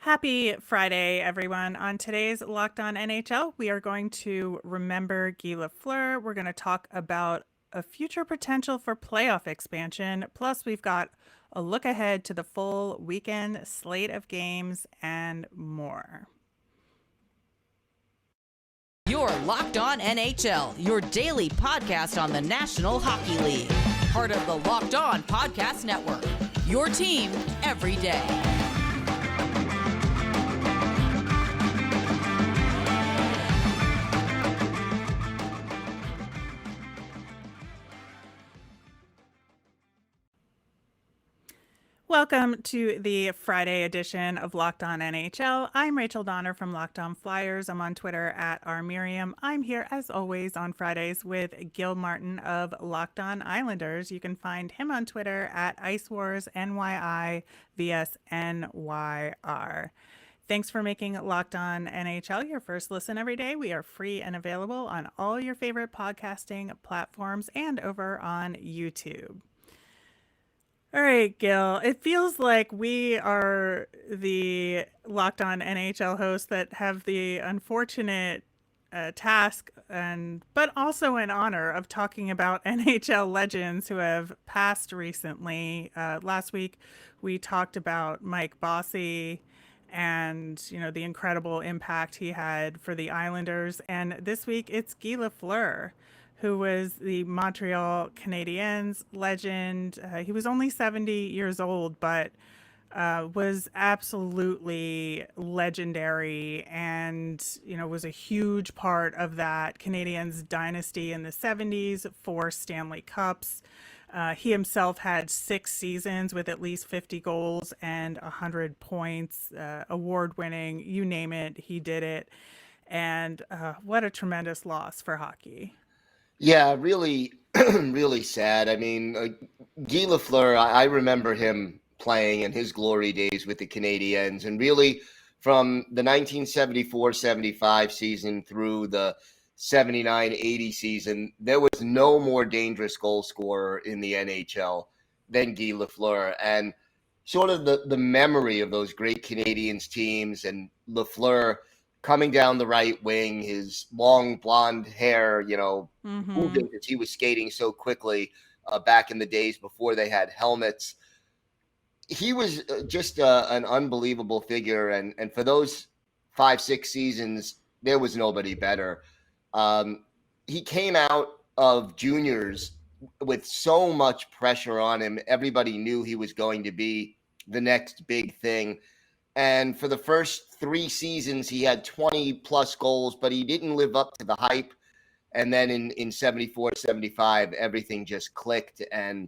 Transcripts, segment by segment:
Happy Friday, everyone. On today's Locked On NHL, we are going to remember Guy Lafleur. We're going to talk about a future potential for playoff expansion. Plus, we've got a look ahead to the full weekend slate of games and more. You're Locked On NHL, your daily podcast on the National Hockey League. Part of the Locked On Podcast Network, your team every day. Welcome to the Friday edition of Locked On NHL. I'm Rachel Donner from Locked On Flyers. I'm on Twitter at rmiriam. I'm here as always on Fridays with Gil Martin of Locked On Islanders. You can find him on Twitter at IceWarsNYI_VSNYR. Thanks for making Locked On NHL your first listen every day. We are free and available on all your favorite podcasting platforms and over on YouTube. All right, Gil. It feels like we are the Locked On NHL hosts that have the unfortunate task but also an honor of talking about NHL legends who have passed recently. Last week, we talked about Mike Bossy and the incredible impact he had for the Islanders. And this week, it's Guy Lafleur, who was the Montreal Canadiens legend. He was only 70 years old, but was absolutely legendary and, was a huge part of that Canadiens dynasty in the 70s, 4 Stanley Cups. He himself had 6 seasons with at least 50 goals and 100 points, award-winning, you name it, he did it. And what a tremendous loss for hockey. Yeah, really, really sad. I mean, Guy Lafleur, I remember him playing in his glory days with the Canadiens, and really from the 1974-75 season through the 79-80 season, there was no more dangerous goal scorer in the NHL than Guy Lafleur. And sort of the memory of those great Canadiens teams and Lafleur coming down the right wing, his long blonde hair, moving because he was skating so quickly back in the days before they had helmets. He was just an unbelievable figure. And for those 5-6 seasons, there was nobody better. He came out of juniors with so much pressure on him. Everybody knew he was going to be the next big thing. And for the first 3 seasons, he had 20 plus goals, but he didn't live up to the hype. And then in 74, 75, everything just clicked. And,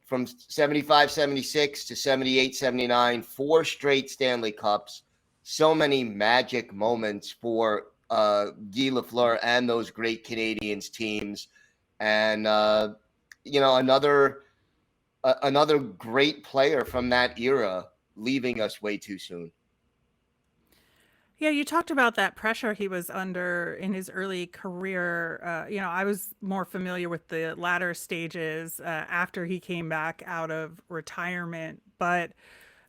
from 75, 76 to 78, 79, 4 straight Stanley Cups, so many magic moments for Guy Lafleur and those great Canadiens teams. And, another great player from that era leaving us way too soon. Yeah, you talked about that pressure he was under in his early career. I was more familiar with the latter stages after he came back out of retirement. But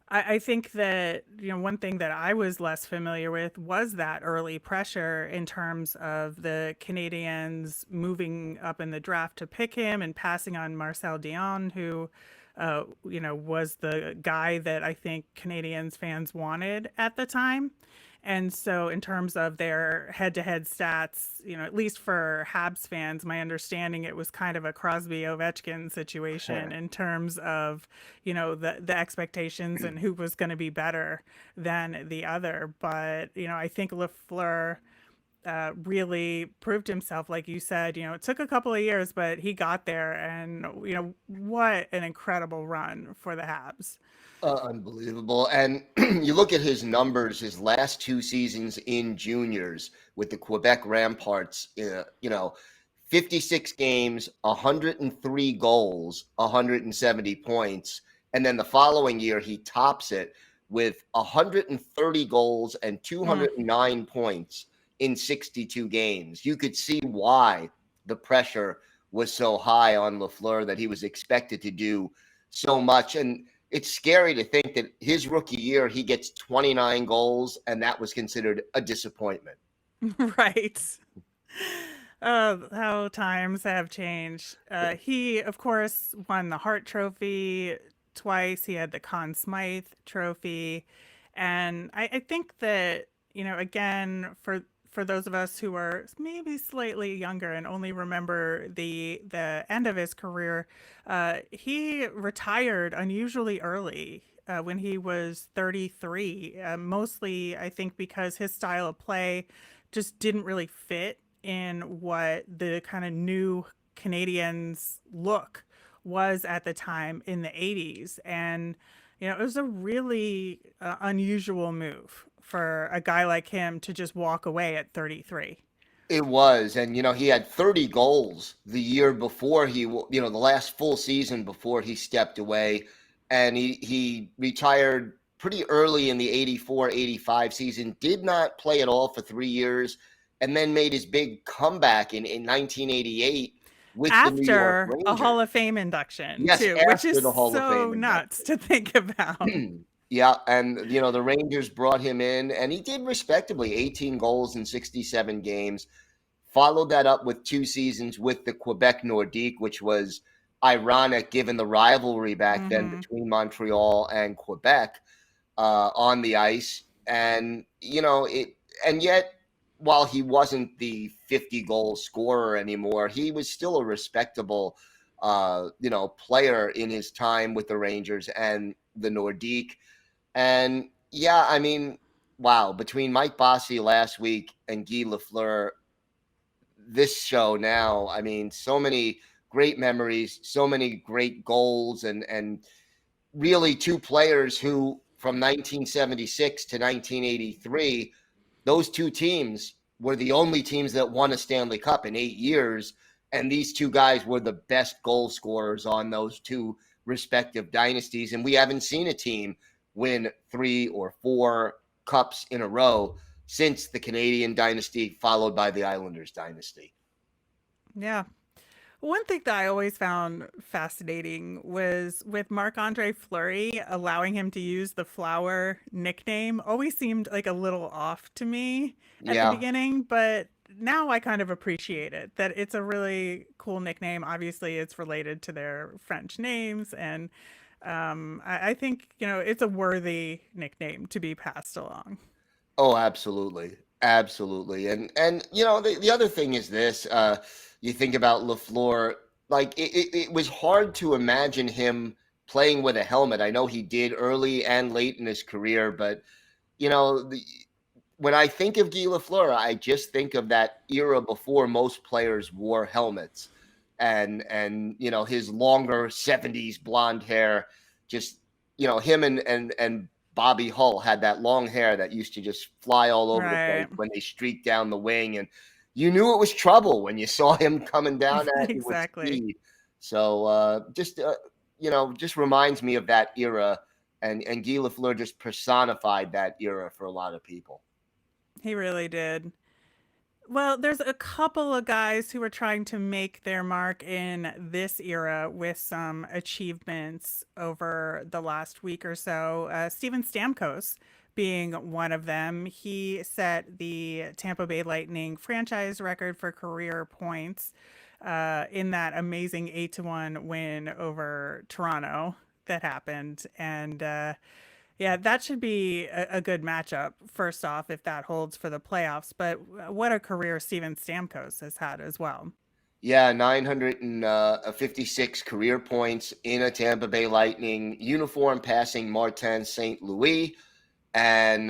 I think that, one thing that I was less familiar with was that early pressure in terms of the Canadiens moving up in the draft to pick him and passing on Marcel Dion, who was the guy that I think Canadiens fans wanted at the time. And so in terms of their head-to-head stats, at least for Habs fans, my understanding it was kind of a Crosby-Ovechkin situation in terms of, the expectations and who was going to be better than the other. But, I think Lafleur really proved himself, like you said. It took a couple of years, but he got there, and what an incredible run for the Habs. Unbelievable. And you look at his numbers, his last 2 seasons in juniors with the Quebec Ramparts, 56 games, 103 goals, 170 points. And then the following year, he tops it with 130 goals and 209 points in 62 games. You could see why the pressure was so high on Lafleur, that he was expected to do so much. And it's scary to think that his rookie year, he gets 29 goals, and that was considered a disappointment. Right. How times have changed. He, of course, won the Hart Trophy twice. He had the Conn Smythe Trophy. And I think that, again, for those of us who are maybe slightly younger and only remember the end of his career, he retired unusually early when he was 33. Mostly, I think, because his style of play just didn't really fit in what the kind of new Canadians look was at the time in the 80s. And, it was a really unusual move for a guy like him to just walk away at 33. It was. And, he had 30 goals the year before the last full season before he stepped away. And he retired pretty early in the 84-85 season, did not play at all for 3 years, and then made his big comeback in 1988 with the New York After a Rangers. Hall of Fame induction, Yes, too, which after is the Hall of so Fame nuts to think about. Yeah, and the Rangers brought him in, and he did respectably, 18 goals in 67 games. Followed that up with 2 seasons with the Quebec Nordique, which was ironic given the rivalry back then Hmm. between Montreal and Quebec on the ice. And and yet, while he wasn't the 50-goal scorer anymore, he was still a respectable player in his time with the Rangers and the Nordique. And yeah, I mean, wow, between Mike Bossy last week and Guy Lafleur this show now, I mean, so many great memories, so many great goals, and really two players who from 1976 to 1983, those two teams were the only teams that won a Stanley Cup in 8 years. And these two guys were the best goal scorers on those two respective dynasties. And we haven't seen a team win 3 or 4 cups in a row since the Canadian dynasty, followed by the Islanders dynasty. Yeah. One thing that I always found fascinating was with Marc-Andre Fleury, allowing him to use the Flower nickname always seemed like a little off to me at the Yeah. beginning, but now I kind of appreciate it, that it's a really cool nickname. Obviously, it's related to their French names, and I think, it's a worthy nickname to be passed along. Oh, absolutely. Absolutely. And the other thing is this, you think about LaFleur, like it was hard to imagine him playing with a helmet. I know he did early and late in his career, but you know, the, when I think of Guy Lafleur, I just think of that era before most players wore helmets, and his longer '70s blonde hair, just him and Bobby Hull had that long hair that used to just fly all over the place Right. when they streaked down the wing, and you knew it was trouble when you saw him coming down at you with Exactly. speed. So just reminds me of that era, and Guy Lafleur just personified that era for a lot of people. He really did. Well, there's a couple of guys who are trying to make their mark in this era with some achievements over the last week or so. Steven Stamkos being one of them. He set the Tampa Bay Lightning franchise record for career points in that amazing 8-1 win over Toronto that happened. And yeah, that should be a good matchup, first off, if that holds for the playoffs. But what a career Steven Stamkos has had as well. Yeah, 956 career points in a Tampa Bay Lightning uniform, passing Martin St. Louis. And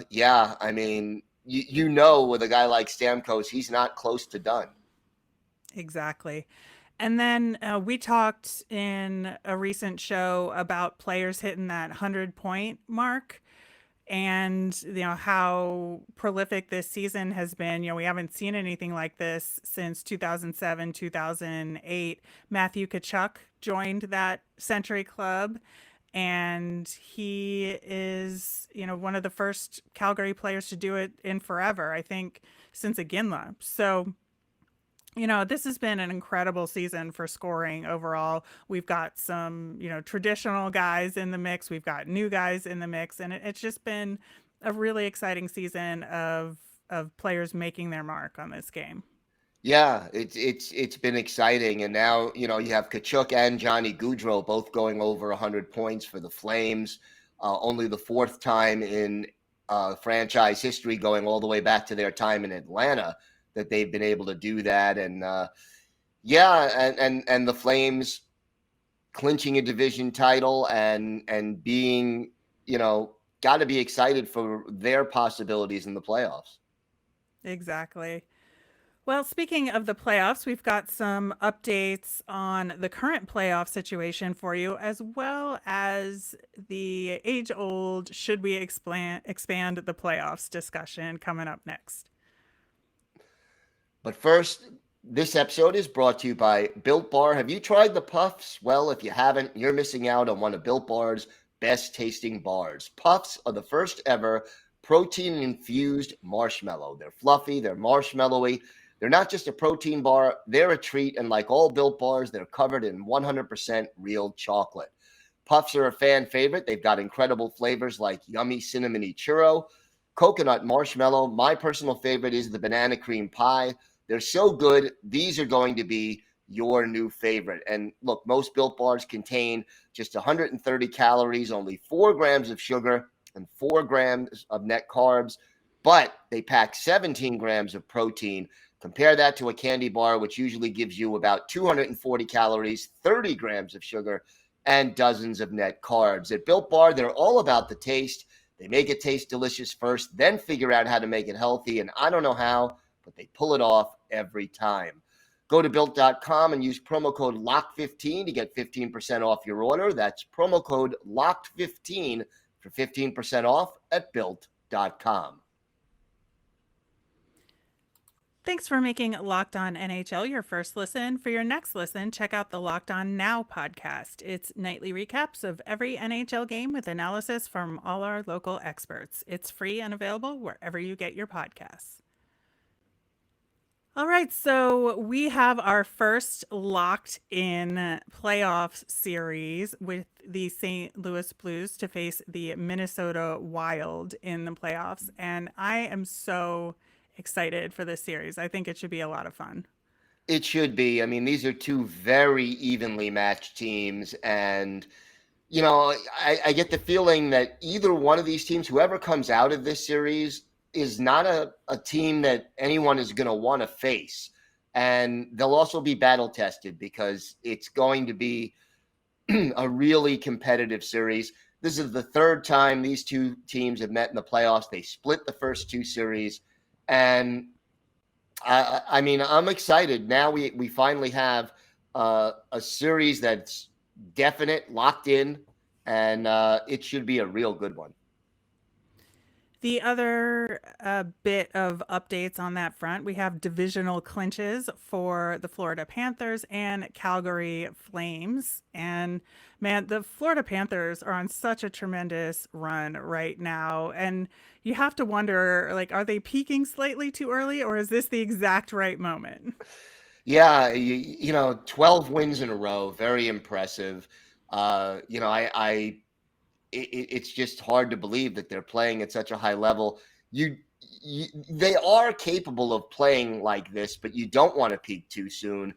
yeah, I mean, with a guy like Stamkos, he's not close to done. Exactly. And then we talked in a recent show about players hitting that 100-point mark, and how prolific this season has been. We haven't seen anything like this since 2007, 2008. Matthew Tkachuk joined that century club, and he is one of the first Calgary players to do it in forever, I think, since Iginla. So This has been an incredible season for scoring overall. We've got some, traditional guys in the mix. We've got new guys in the mix, and it's just been a really exciting season of players making their mark on this game. Yeah, it's been exciting, and now you have Kachuk and Johnny Gaudreau both going over 100 points for the Flames. Only the fourth time in franchise history, going all the way back to their time in Atlanta, that they've been able to do that. And yeah, and the Flames clinching a division title and being got to be excited for their possibilities in the playoffs. Exactly. Well, speaking of the playoffs, we've got some updates on the current playoff situation for you, as well as the age old should we expand the playoffs discussion coming up next. But first, this episode is brought to you by Built Bar. Have you tried the Puffs? Well, if you haven't, you're missing out on one of Built Bar's best tasting bars. Puffs are the first ever protein infused marshmallow. They're fluffy, they're marshmallowy. They're not just a protein bar, they're a treat. And like all Built Bars, they're covered in 100% real chocolate. Puffs are a fan favorite. They've got incredible flavors like yummy cinnamony churro, coconut marshmallow. My personal favorite is the banana cream pie. They're so good. These are going to be your new favorite. And look, most Built Bars contain just 130 calories, only 4 grams of sugar, and 4 grams of net carbs, but they pack 17 grams of protein. Compare that to a candy bar, which usually gives you about 240 calories, 30 grams of sugar, and dozens of net carbs. At Built Bar, they're all about the taste. They make it taste delicious first, then figure out how to make it healthy. And I don't know how, but they pull it off every time. Go to Built.com and use promo code LOCK15 to get 15% off your order. That's promo code LOCKed15 for 15% off at Built.com. Thanks for making Locked On NHL your first listen. For your next listen, check out the Locked On Now podcast. It's nightly recaps of every NHL game with analysis from all our local experts. It's free and available wherever you get your podcasts. All right, so we have our first locked in playoff series with the St. Louis Blues to face the Minnesota Wild in the playoffs. And I am so excited for this series. I think it should be a lot of fun. It should be. I mean, these are two very evenly matched teams. And, I get the feeling that either one of these teams, whoever comes out of this series, is not a team that anyone is going to want to face. And they'll also be battle tested because it's going to be a really competitive series. This is the third time these two teams have met in the playoffs. They split the first two series. And I mean, I'm excited. Now we finally have a series that's definite, locked in, and it should be a real good one. The other bit of updates on that front, we have divisional clinches for the Florida Panthers and Calgary Flames. And man, the Florida Panthers are on such a tremendous run right now. And you have to wonder, like, are they peaking slightly too early, or is this the exact right moment? Yeah, 12 wins in a row, very impressive. It's just hard to believe that they're playing at such a high level. They are capable of playing like this, but you don't want to peak too soon.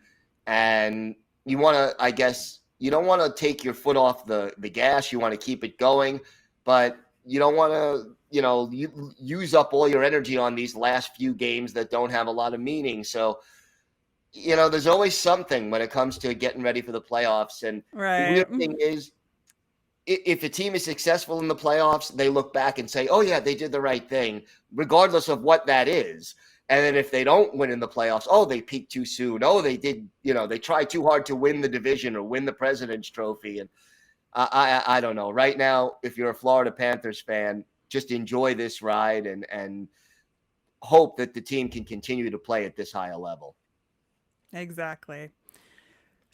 And you want to, I guess, you don't want to take your foot off the gas. You want to keep it going, but you don't want to, use up all your energy on these last few games that don't have a lot of meaning. So, there's always something when it comes to getting ready for the playoffs. And the Right. weird thing is, if a team is successful in the playoffs, they look back and say, oh, yeah, they did the right thing, regardless of what that is. And then if they don't win in the playoffs, oh, they peaked too soon. Oh, they did, they tried too hard to win the division or win the President's Trophy. And I don't know. Right now, if you're a Florida Panthers fan, just enjoy this ride and hope that the team can continue to play at this high a level. Exactly.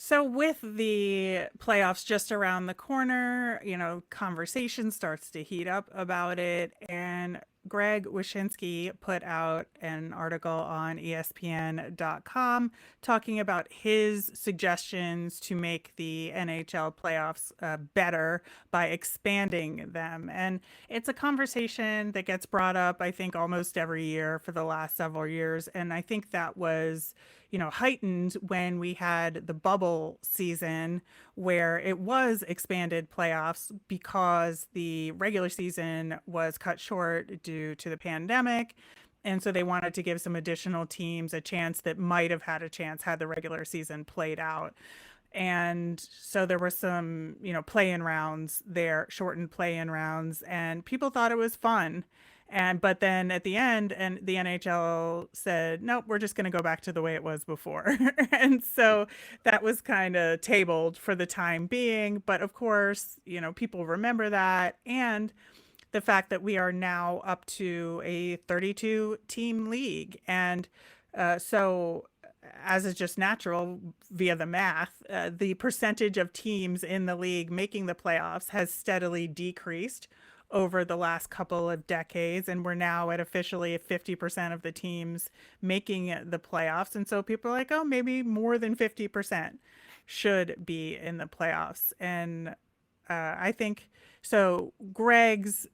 So with the playoffs just around the corner, conversation starts to heat up about it. And Greg Wyshynski put out an article on ESPN.com talking about his suggestions to make the NHL playoffs better by expanding them. And it's a conversation that gets brought up, I think, almost every year for the last several years. And I think that was heightened when we had the bubble season where it was expanded playoffs because the regular season was cut short due to the pandemic. And so they wanted to give some additional teams a chance that might have had a chance had the regular season played out. And so there were some, play-in rounds there, shortened play-in rounds, and people thought it was fun. But then at the end, and the NHL said, nope, we're just going to go back to the way it was before. And so that was kind of tabled for the time being. But of course, people remember that. And the fact that we are now up to a 32 team league. And so, as is just natural via the math, the percentage of teams in the league making the playoffs has steadily decreased over the last couple of decades. And we're now at officially 50% of the teams making the playoffs. And so people are like, oh, maybe more than 50% should be in the playoffs. And I think so. Greg's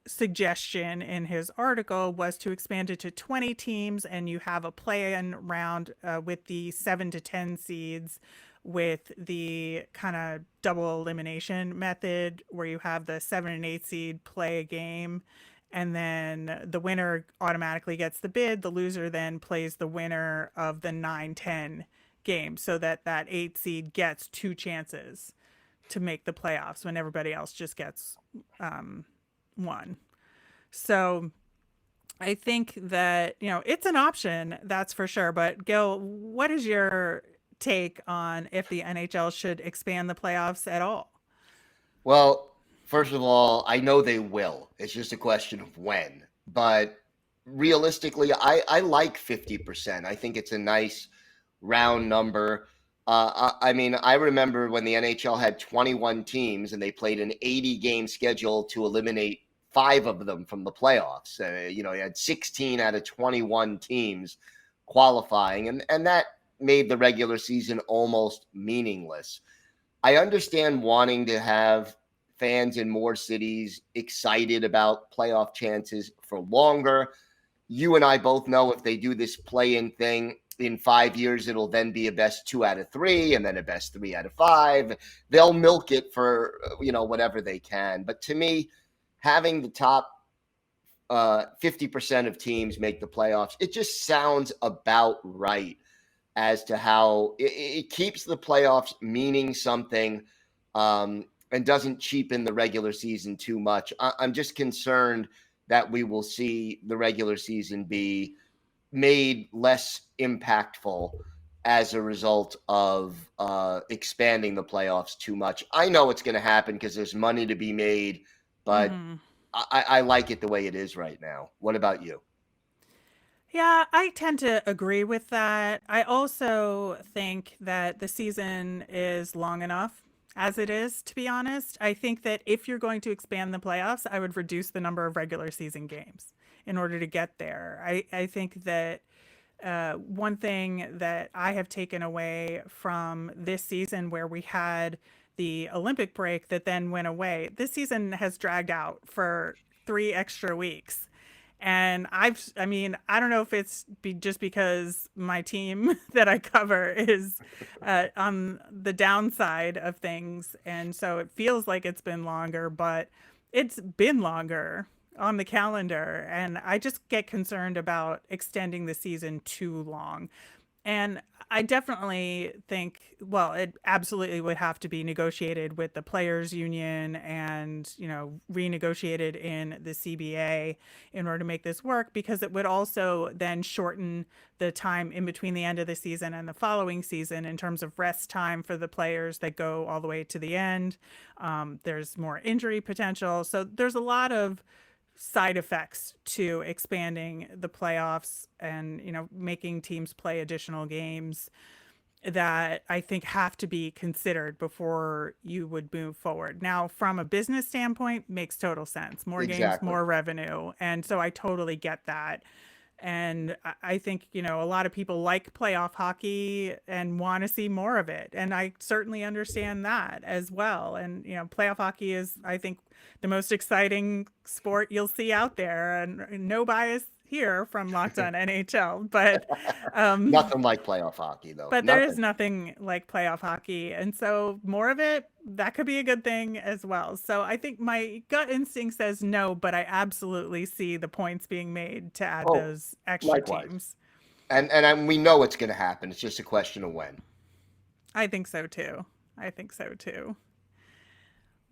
suggestion in his article was to expand it to 20 teams, and you have a play-in round with the 7 to 10 seeds, with the kind of double elimination method where you have the 7 and 8 seed play a game, and then the winner automatically gets the bid. The loser then plays the winner of the 9-10 game, so that 8 seed gets 2 chances to make the playoffs when everybody else just gets one. So I think that, it's an option, that's for sure. But Gil, what is your take on if the NHL should expand the playoffs at all? Well, first of all, I know they will. It's just a question of when. But realistically, I like 50%. I think it's a nice round number. I mean, I remember when the NHL had 21 teams and they played an 80-game schedule to eliminate 5 of them from the playoffs. You had 16 out of 21 teams qualifying, and that made the regular season almost meaningless. I understand wanting to have fans in more cities excited about playoff chances for longer. You and I both know if they do this play-in thing, in 5 years, it'll then be a best 2 out of 3 and then a best 3 out of 5. They'll milk it for, whatever they can. But to me, having the top 50% of teams make the playoffs, it just sounds about right as to how it keeps the playoffs meaning something and doesn't cheapen the regular season too much. I'm just concerned that we will see the regular season be made less impactful as a result of expanding the playoffs too much. I know it's going to happen because there's money to be made, but I like it the way it is right now. What about you? Yeah, I tend to agree with that. I also think that the season is long enough as it is, to be honest. I think that if you're going to expand the playoffs, I would reduce the number of regular season games in order to get there. I think that one thing that I have taken away from this season where we had the Olympic break that then went away, this season has dragged out for 3 extra weeks. And I don't know if it's just because my team that I cover is on the downside of things. And so it feels like it's been longer, but it's been longer on the calendar. And I just get concerned about extending the season too long. And I definitely think, well, it absolutely would have to be negotiated with the players union and, renegotiated in the CBA in order to make this work, because it would also then shorten the time in between the end of the season and the following season in terms of rest time for the players that go all the way to the end. There's more injury potential. So there's a lot of side effects to expanding the playoffs and making teams play additional games. that I think have to be considered before you would move forward. Now, from a business standpoint, makes total sense. More games, Exactly. more revenue. And so I totally get that. And I think, a lot of people like playoff hockey and want to see more of it. And I certainly understand that as well. And, playoff hockey is, I think, the most exciting sport you'll see out there. And no bias here from Locked On NHL. Nothing like playoff hockey, though. But there is Nothing. nothing like playoff hockey. And so more of it, that could be a good thing as well. So I think my gut instinct says no, but I absolutely see the points being made to add Oh, those extra likewise. teams. And we know it's going to happen. It's just a question of when. I think so too. I think so too.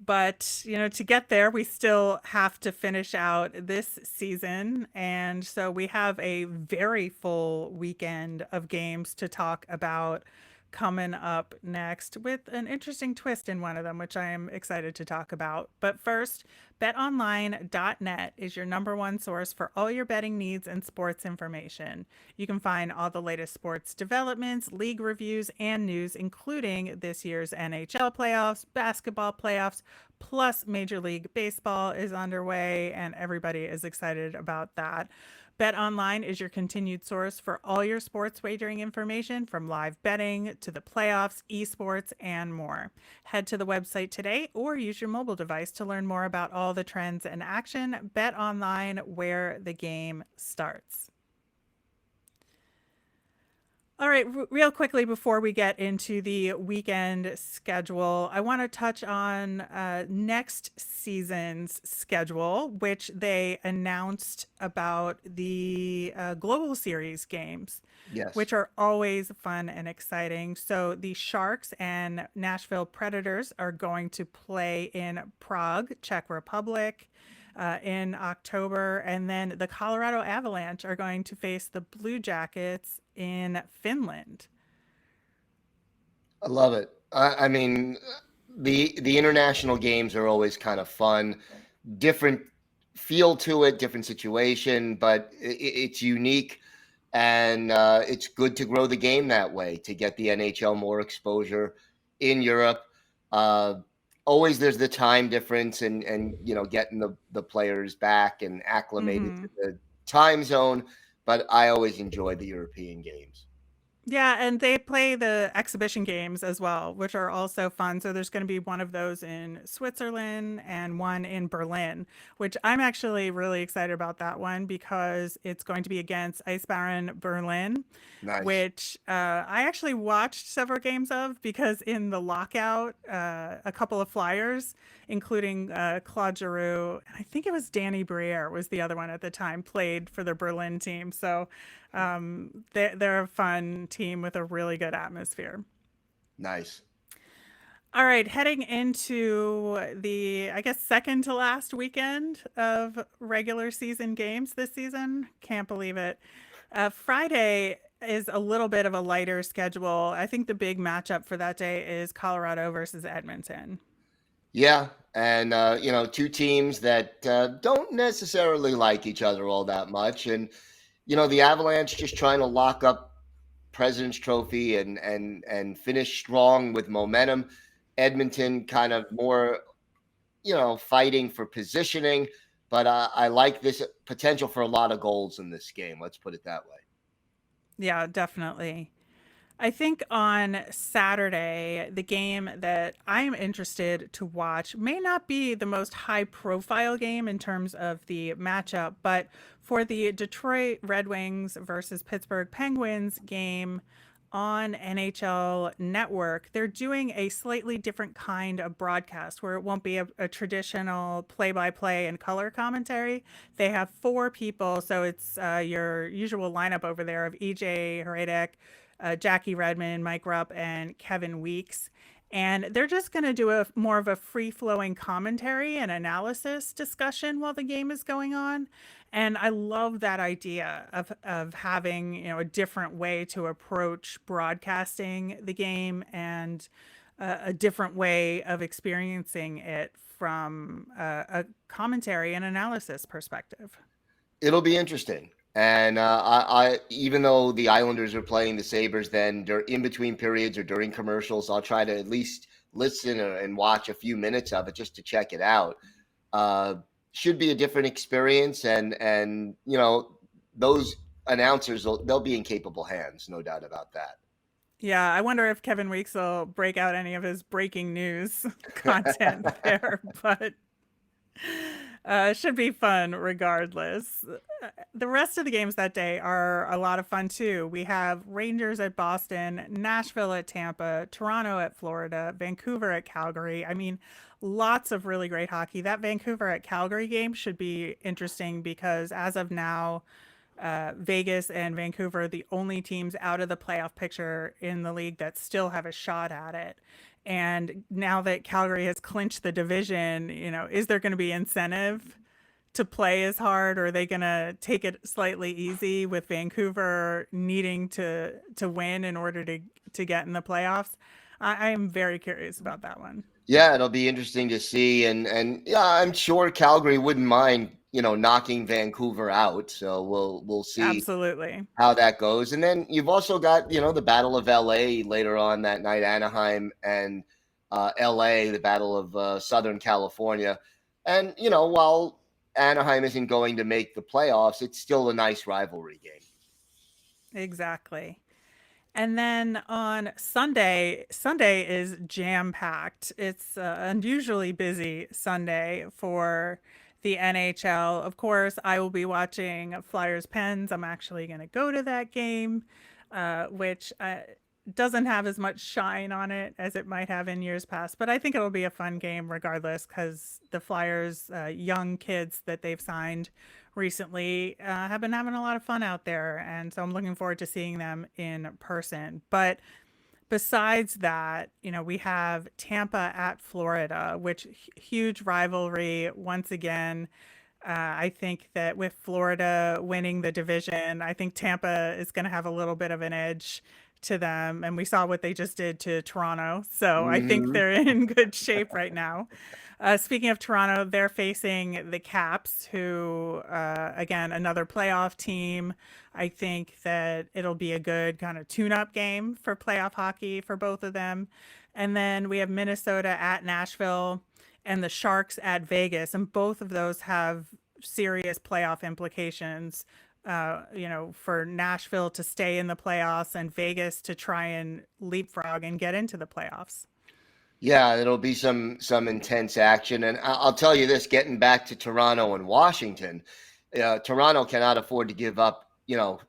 But, to get there, we still have to finish out this season. And so we have a very full weekend of games to talk about coming up next with an interesting twist in one of them, which I am excited to talk about. But first, betonline.net is your number one source for all your betting needs and sports information. You can find all the latest sports developments, league reviews, and news, including this year's NHL playoffs, basketball playoffs, plus Major League Baseball is underway, and everybody is excited about that. BetOnline is your continued source for all your sports wagering information, from live betting to the playoffs, esports, and more. Head to the website today or use your mobile device to learn more about all the trends and action. BetOnline, where the game starts. All right, real quickly before we get into the weekend schedule, I want to touch on next season's schedule, which they announced about the Global Series games, Yes. which are always fun and exciting. So the Sharks and Nashville Predators are going to play in Prague, Czech Republic, in October. And then the Colorado Avalanche are going to face the Blue Jackets in Finland. I love it. I mean, the international games are always kind of fun, different feel to it, different situation, but it's unique, and it's good to grow the game that way to get the NHL more exposure in Europe. Uh, Always there's the time difference, and getting the players back and acclimated Mm-hmm. to the time zone, but I always enjoy the European games. Yeah, and they play the exhibition games as well, which are also fun. So there's going to be one of those in Switzerland and one in Berlin, which I'm actually really excited about that one because it's going to be against Ice Baron Berlin, Nice. which I actually watched several games of because in the lockout, a couple of Flyers, including Claude Giroux, and I think it was Danny Briere was the other one at the time, played for the Berlin team. So they're a fun team with a really good atmosphere. Nice. All right, heading into the, I guess, second to last weekend of regular season games this season. Can't believe it. Friday is a little bit of a lighter schedule. I think the big matchup for that day is Colorado versus Edmonton. Yeah, and two teams that don't necessarily like each other all that much, and the Avalanche just trying to lock up President's Trophy and finish strong with momentum. Edmonton kind of more, fighting for positioning, but I like this potential for a lot of goals in this game. Let's put it that way. Yeah, definitely. I think on Saturday, the game that I'm interested to watch may not be the most high profile game in terms of the matchup, but for the Detroit Red Wings versus Pittsburgh Penguins game on NHL Network, they're doing a slightly different kind of broadcast where it won't be a traditional play by play and color commentary. They have four people, so it's your usual lineup over there of EJ Hradek, Jackie Redmond, Mike Rupp, and Kevin Weeks. And they're just going to do a more of a free flowing commentary and analysis discussion while the game is going on. And I love that idea of having, a different way to approach broadcasting the game and a different way of experiencing it from a commentary and analysis perspective. It'll be interesting. And I even though the Islanders are playing the Sabres, then in between periods or during commercials, I'll try to at least listen and watch a few minutes of it just to check it out. Uh, should be a different experience, and those announcers they'll be in capable hands, no doubt about Yeah, I wonder if Kevin Weeks will break out any of his breaking news content that. there, but should be fun regardless. The rest of the games that day are a lot of fun too. We have Rangers at Boston, Nashville at Tampa, Toronto at Florida, Vancouver at Calgary. I mean, lots of really great hockey. That Vancouver at Calgary game should be interesting because as of now, Vegas and Vancouver are the only teams out of the playoff picture in the league that still have a shot at it. And now that Calgary has clinched the division, is there going to be incentive to play as hard, or are they going to take it slightly easy with Vancouver needing to win in order to get in the playoffs? I am very curious about that one. Yeah, it'll be interesting to see, and yeah, I'm sure Calgary wouldn't mind, knocking Vancouver out. So we'll see Absolutely. how that goes. And then you've also got, the Battle of LA later on that night, Anaheim and LA, the Battle of Southern California. And, while Anaheim isn't going to make the playoffs, it's still a nice rivalry game. Exactly. And then on Sunday is jam packed. It's unusually busy Sunday for the NHL. Of course, I will be watching Flyers Pens. I'm actually going to go to that game, which doesn't have as much shine on it as it might have in years past. But I think it'll be a fun game regardless because the Flyers, young kids that they've signed recently have been having a lot of fun out there. And so I'm looking forward to seeing them in person. But besides that, we have Tampa at Florida, which huge rivalry once again. I think that with Florida winning the division, I think Tampa is going to have a little bit of an edge to them. And we saw what they just did to Toronto. So I think Mm-hmm. they're in good shape right now. Speaking of Toronto, they're facing the Caps, who, again, another playoff team. I think that it'll be a good kind of tune up game for playoff hockey for both of them. And then we have Minnesota at Nashville and the Sharks at Vegas. And both of those have serious playoff implications. For Nashville to stay in the playoffs and Vegas to try and leapfrog and get into the playoffs. Yeah, it'll be some intense action. And I'll tell you this, getting back to Toronto and Washington, Toronto cannot afford to give up,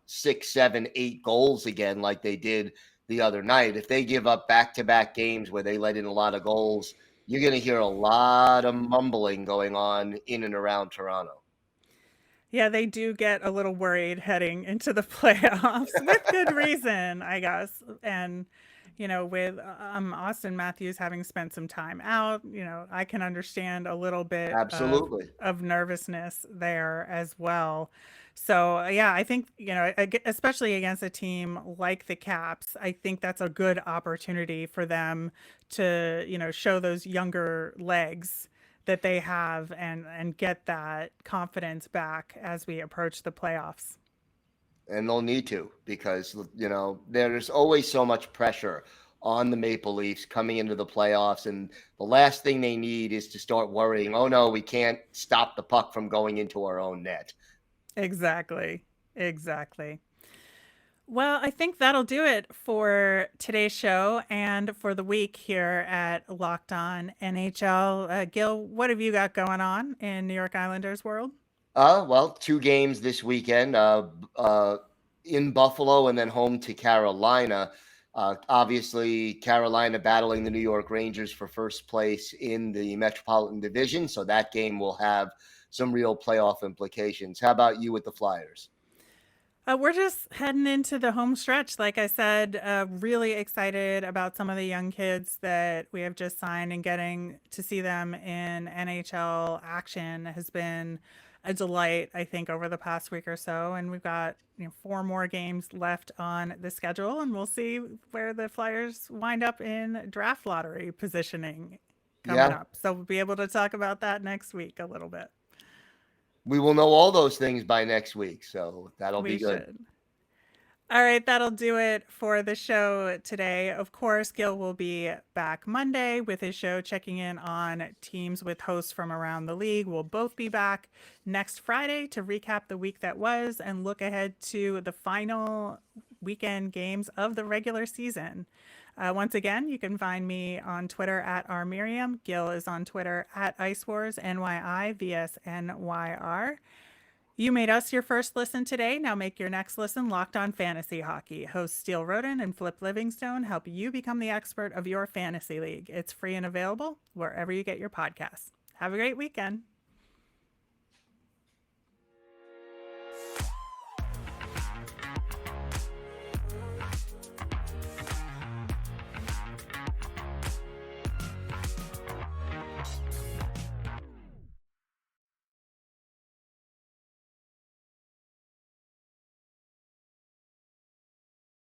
6, 7, 8 goals again like they did the other night. If they give up back-to-back games where they let in a lot of goals, you're going to hear a lot of mumbling going on in and around Toronto. Yeah, they do get a little worried heading into the playoffs with good reason, I guess. And, with Austin Matthews having spent some time out, I can understand a little bit Absolutely. of nervousness there as well. So, yeah, I think, especially against a team like the Caps, I think that's a good opportunity for them to, show those younger legs that they have and get that confidence back as we approach the playoffs. And they'll need to because, there's always so much pressure on the Maple Leafs coming into the playoffs. And the last thing they need is to start worrying, oh, no, we can't stop the puck from going into our own net. Exactly. Exactly. Well, I think that'll do it for today's show and for the week here at Locked On NHL. Gil, what have you got going on in New York Islanders world? Well, 2 games this weekend in Buffalo and then home to Carolina. Obviously, Carolina battling the New York Rangers for first place in the Metropolitan Division. So that game will have some real playoff implications. How about you with the Flyers? We're just heading into the home stretch. Like I said, really excited about some of the young kids that we have just signed, and getting to see them in NHL action has been a delight, I think, over the past week or so. And we've got 4 more games left on the schedule, and we'll see where the Flyers wind up in draft lottery positioning coming Yeah. up. So we'll be able to talk about that next week a little bit. We will know all those things by next week, so that'll We be good. should. All right, that'll do it for the show today. Of course, Gil will be back Monday with his show checking in on teams with hosts from around the league. We'll both be back next Friday to recap the week that was and look ahead to the final weekend games of the regular season. Once again, you can find me on Twitter at rmiriam. Gil is on Twitter at IceWarsNYI_VSNYR. You made us your first listen today. Now make your next listen Locked On Fantasy Hockey. Hosts Steele Roden and Flip Livingstone help you become the expert of your fantasy league. It's free and available wherever you get your podcasts. Have a great weekend.